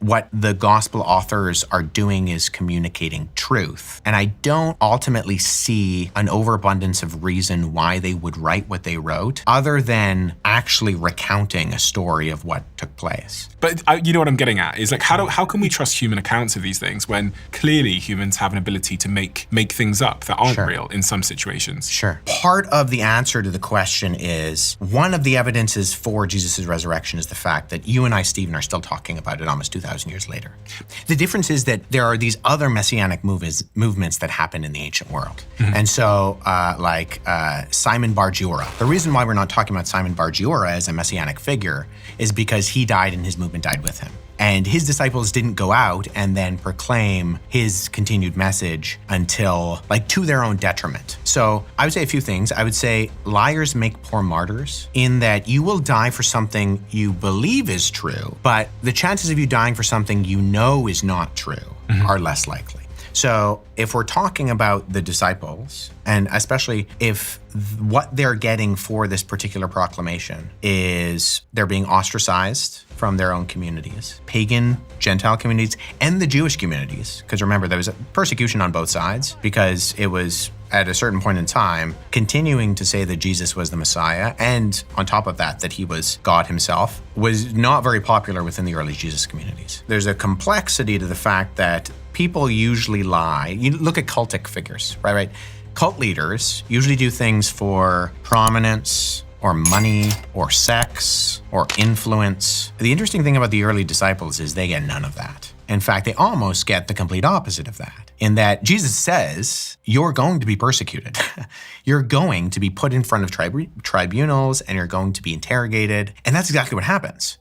what the gospel authors are doing is communicating truth. And I don't ultimately see an overabundance of reason why they would write what they wrote, other than actually recounting a story of what took place. But you know what I'm getting at is like, how can we trust human accounts of these things when clearly humans have an ability to make things up that aren't real in some situations? Sure. Part of the answer to the question is, one of the evidences for Jesus' resurrection is the fact that you and I, Stephen, are still talking about it almost 2,000 years later. The difference is that there are these other messianic movements that happen in the ancient world. And so Simon Bar Giora. The reason why we're not talking about Simon Bar Giora as a messianic figure is because he died and his movement died with him. And his disciples didn't go out and then proclaim his continued message until, to their own detriment. So I would say a few things. I would say liars make poor martyrs, in that you will die for something you believe is true, but the chances of you dying for something you know is not true are less likely. So if we're talking about the disciples, and especially if what they're getting for this particular proclamation is they're being ostracized from their own communities, pagan Gentile communities, and the Jewish communities, because remember, there was persecution on both sides, because it was at a certain point in time continuing to say that Jesus was the Messiah, and on top of that, that he was God himself, was not very popular within the early Jesus communities. There's a complexity to the fact that people usually lie. You look at cultic figures, right? Cult leaders usually do things for prominence, or money, or sex, or influence. The interesting thing about the early disciples is they get none of that. In fact, they almost get the complete opposite of that, in that Jesus says, you're going to be persecuted. You're going to be put in front of tribunals, and you're going to be interrogated. And that's exactly what happens.